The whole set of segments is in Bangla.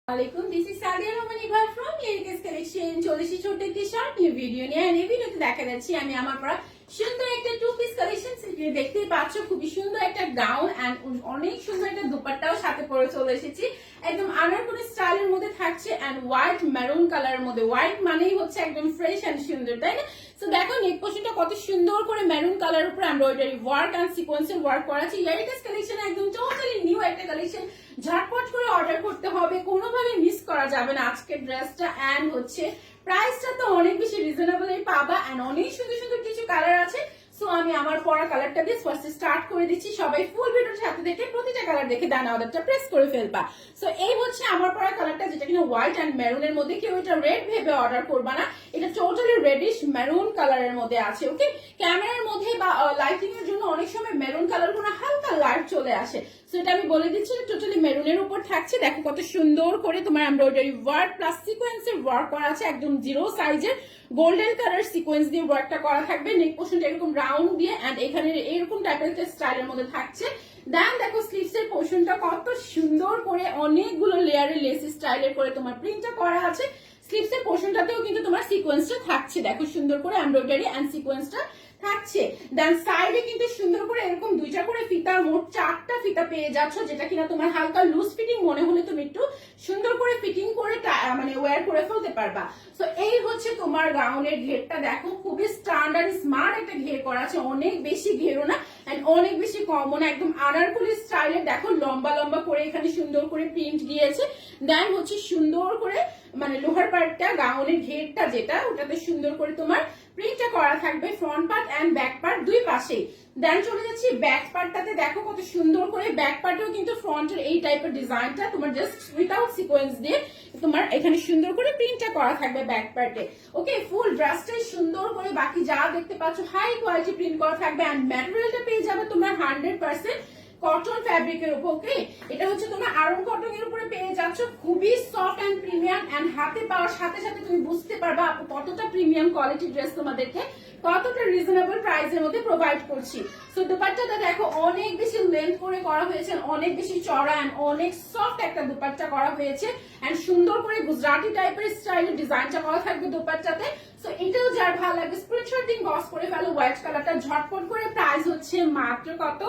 Alaikum, this is Sadia Romani Iqbal from Lyrics Collection. চলে এসেছি ছোট্ট একটি শর্ট নিউ ভিডিও নিয়ে। এই ভিডিওতে দেখা যাচ্ছে আমি আমার পরা সুন্দর একটা টু পিস কালেকশন দেখতেই পাচ্ছ, খুবই সুন্দর একটা গাউন এন্ড অনেক সুন্দর একটা দুপাট্টাও সাথে পরে চলে এসেছি। একদম আনারকলি স্টাইলের মধ্যে থাকছে এন্ড হোয়াইট মেরুন কালারের মধ্যে। হোয়াইট মানেই হচ্ছে একদম ফ্রেশ এন্ড সুন্দর, তাই না? তো দেখো নেক পোর্শনটা কত সুন্দর করে মেরুন কালারের উপর এমব্রয়ডারি ওয়ার্ক এন্ড সিকোয়েন্সের ওয়ার্ক করা আছে। লেটেস্ট কালেকশন, একদম টোটালি নিউ একটা কালেকশন। ঝটপট করে অর্ডার করতে হবে, কোনোভাবে মিস করা যাবে না আজকের ড্রেসটা। এন্ড হচ্ছে প্রাইসটা তো অনেক বেশি রিজনেবল পাবা এন্ড অনেক সুন্দর সুন্দর কিছু কালার আছে। সো আমি আমার পরা কালারটা দিয়ে ফার্স্ট স্টার্ট করে দিচ্ছি। সবাই ফুল ভিডিওর সাথে দেখে প্রতিটা কালার দেখে ডান অর্ডারটা প্রেস করে ফেলবা। সো এই হচ্ছে আমার পরা কালারটা, যেটা কিনা হোয়াইট এন্ড মেরুনের মধ্যে। কেউ এটা রেড ভেবে অর্ডার করবা না, এটা টোটালি রেডিশ মেরুন কালারের মধ্যে আছে। ওকে, ক্যামেরার মধ্যে বা লাইটিং এর জন্য অনেক সময় মেরুন কালার গুলো হালকা লাইট চলে আসে। সো এটা আমি বলে দিচ্ছি টোটালি মেরুনের উপর থাকছে। দেখো কত সুন্দর করে তোমার এমব্রয়ডারি ওয়ার্ক প্লাস সিকোয়েন্সের ওয়ার্ক করা আছে। একদম জিরো সাইজের গোল্ডেন কালার সিকোয়েন্স দিয়ে ওয়ার্কটা করা থাকবে। নেক পোর্শনটা এরকম রাউন্ড দিয়ে এন্ড এখানে এরকম টাইপের একটা স্টাইলের মধ্যে থাকছে। দেন দেখো স্লিভস এর পোর্শনটা কত সুন্দর করে অনেকগুলো লেয়ারে লেস স্টাইলের করে তোমার প্রিন্টটা করা আছে। স্লিভস এর পোর্শনটাতেও কিন্তু তোমার সিকোয়েন্সটা থাকছে, দেখো সুন্দর করে এমব্রয়ডারি এন্ড সিকোয়েন্সটা থাকছে। দেন সাইডে কিন্তু সুন্দর করে এরকম দুইটা করে ফিতা, মোট 4টা ফিতা পেয়ে যাচ্ছ, যেটা কিনা তোমার হালকা লুজ ফিটিং মনে হলে তুমি একটু সুন্দর করে ফিটিং করে মানে ওয়্যার করে ফেলতে পারবা। সো এই হচ্ছে তোমার গাউনের ঘেরটা। দেখো খুবই স্ট্যান্ডার্ড স্মার্ট একটা ঘের করা আছে, অনেক বেশি ঘেরও না এন্ড অনেক বেশি কমও না, একদম আনারকলি স্টাইলের। দেখো লম্বা লম্বা করে এখানে সুন্দর করে প্রিন্ট দিয়েছে। দেন হচ্ছে সুন্দর করে মানে লোহার পার্টটা গাউনের ঘেরটা যেটা, ওটাতে সুন্দর করে তোমার প্রিন্টটা করা থাকবে front part and back part দুই পাশেই। দেন চলে যাচ্ছি ব্যাক পার্টটাতে। দেখো কত সুন্দর করে ব্যাক পার্টেও কিন্তু ফ্রন্টের এই টাইপের ডিজাইনটা তোমার জাস্ট উইদাউট সিকোয়েন্স দিয়ে তোমার এখানে সুন্দর করে প্রিন্টটা করা থাকবে ব্যাক পার্টে। ওকে, ফুল ড্রেসটাই সুন্দর করে বাকি যা দেখতে পাচ্ছ হাই কোয়ালিটি প্রিন্ট করা থাকবে এন্ড ম্যাটেরিয়ালটা পেয়ে যাবে তোমার 100% কটন ফ্যাব্রিকের উপর। ওকে, এটা হচ্ছে তোমার আয়রন কটন এর উপরে পেয়ে যাচ্ছ, খুবই সফট এন্ড প্রিমিয়াম এন্ড হাতে পাওয়ার সাথে সাথে তুমি বুঝতে পারবা কতটা প্রিমিয়াম কোয়ালিটি ড্রেস তোমাদেরকে কতটা রিজনেবল প্রাইসের মধ্যে প্রোভাইড করছি। সো দুপাট্টাটা দেখো অনেক বেশি লেন্থ করে করা হয়েছে, অনেক বেশি চড়া এন্ড অনেক সফট একটা দুপাট্টা করা হয়েছে এন্ড সুন্দর করে গুজরাটি টাইপের স্টাইলের ডিজাইনটা করা থাকবে দুপাট্টাতে। সো এটাও যার ভালো লাগবে স্ক্রিনশট দিন বক্স করে ফেলো হোয়াইট কালারটা ঝটপট করে। প্রাইস হচ্ছে মাত্র কত,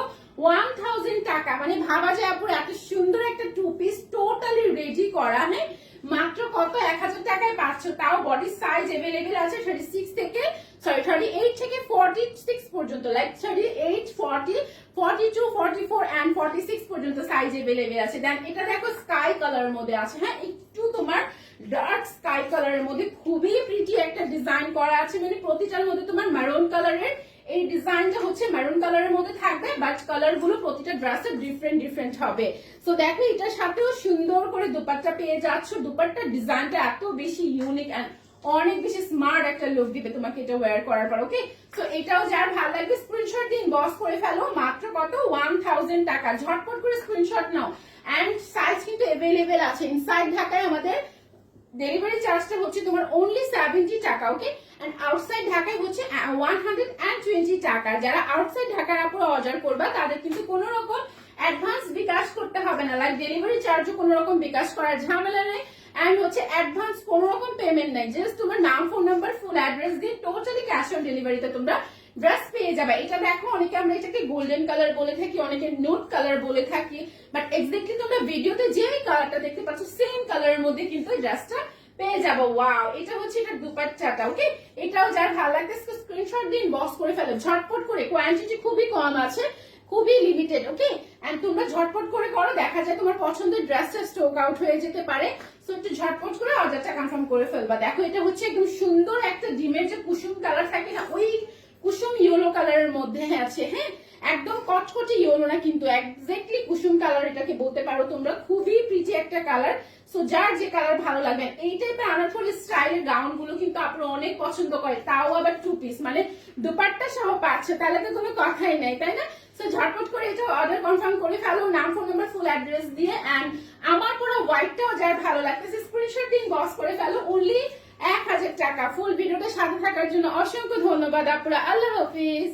1000 টাকা। মানে ভাবা যায় আপুর এত সুন্দর একটা টু পিস টোটালি রেডি করা, হ্যাঁ মাত্র কত 1000 টাকায় পাচ্ছ। তাও বডি সাইজ এভেলেবেল আছে 38 থেকে 46 পর্যন্ত, লাইক 38, 40, 42, 44 এন্ড 46 পর্যন্ত সাইজ এভেলেবেল আছে। দেন এটা দেখো স্কাই কালারের মধ্যে আছে, হ্যাঁ একটু তোমার ডার্ক স্কাই কালারের মধ্যে খুবই প্রিটি একটা ডিজাইন করা আছে। মানে প্রতিটার মধ্যে তোমার মেরুন কালারের এই ডিজাইনটা হচ্ছে মেরুন কালারের মধ্যে থাকবে, বাট কালার গুলো প্রতিটা ড্রেসে ডিফারেন্ট হবে। সো দেখো এটার সাথেও সুন্দর করে দুপাট্টা পেয়ে যাচ্ছ। দুপাট্টার ডিজাইনটা এত বেশি ইউনিক এন্ড অনেক বেশি স্মার্ট একটা লুক দিবে তোমাকে এটা ওয়্যার করার পর। ওকে, সো এটাও যার ভালো লাগবে স্ক্রিনশট দিন বক্স করে ফেলো। মাত্র কত, 1000 টাকা। ঝটপট করে স্ক্রিনশট নাও এন্ড সাইজ কিন্তু এভেলেবেল আছে। ইনসাইড ঢাকায় আমাদের ডেলিভারি চার্জটা হচ্ছে তোমার অনলি 70 টাকা। ওকে, এন্ড আউটসাইড ঢাকায় হচ্ছে 120 টাকা। যারা আউটসাইড ঢাকার উপর অর্ডার করবা তাদের কিন্তু কোনো রকম অ্যাডভান্স বিকাশ করতে হবে না, লাইক ডেলিভারি চার্জও কোনো রকম বিকাশ করার ঝামেলা নেই এন্ড হচ্ছে অ্যাডভান্স কোনো রকম পেমেন্ট নাই। জাস্ট তোমার নাম, ফোন নাম্বার, ফুল অ্যাড্রেস দিয়ে টোটালি ক্যাশ অন ডেলিভারিতে তোমরা ড্রেস পেয়ে যাবে। এটা দেখো অনেকে আমরা এটাকে গোল্ডেন কালার বলে থাকি, অনেকে নোট কালার বলে থাকি, বাট এক্স্যাক্টলি তোমরা ভিডিওতে যে কালারটা দেখতে পাচ্ছ সেম কালারের মধ্যে কিন্তু ড্রেসটা পেয়ে যাবো। ওয়াও, এটা হচ্ছে এটা দুপাট্টাটা। ওকে, এটাও যার ভালো লাগতেছে স্ক্রিনশট দিন বক্স করে ফেলো ঝটপট করে। কোয়ান্টিটি খুবই কম আছে, খুবই লিমিটেড। ওকে, এন্ড তোমরা ঝটপট করে করো, দেখা যায় তোমার পছন্দের ড্রেসটা স্টক আউট হয়ে যেতে পারে। সো একটু ঝটপট করে অর্ডারটা কনফার্ম করে ফেলবা। দেখো এটা হচ্ছে একদম সুন্দর একটা ডিমের যে কুসুম কালার থাকে না, ওই কুসুম ইয়েলো কালারের মধ্যে আছে। হ্যাঁ একদম কটকটি ইয়েলো না, কিন্তু এক্স্যাক্টলি কুসুম কালার এটাকে বলতে পারো তোমরা। খুবই প্রিটি একটা কালার। সো যার যে কালার ভালো লাগবে। এই টাইপের আনারকলি স্টাইলের গাউন গুলো কিন্তু আপনারা অনেক পছন্দ করে, তাও আবার টু পিস মানে দুপাট্টা সহ পাচ্ছে, তাহলে তো কোনো কথাই নাই, তাই না? সো ঝটপট করে এটা অর্ডার কনফার্ম করে ফেলো নাম, ফোন নাম্বার, ফুল অ্যাড্রেস দিয়ে। এন্ড আমার পুরো হোয়াইটটাও যার ভালো লাগতেছে স্ক্রিনশট দিন বক্স করে ফেলো। অনলি 1000 টাকা। ফুল ভিডিওটা সাথে থাকার জন্য অসংখ্য ধন্যবাদ আপুরা। আল্লাহ হাফিজ।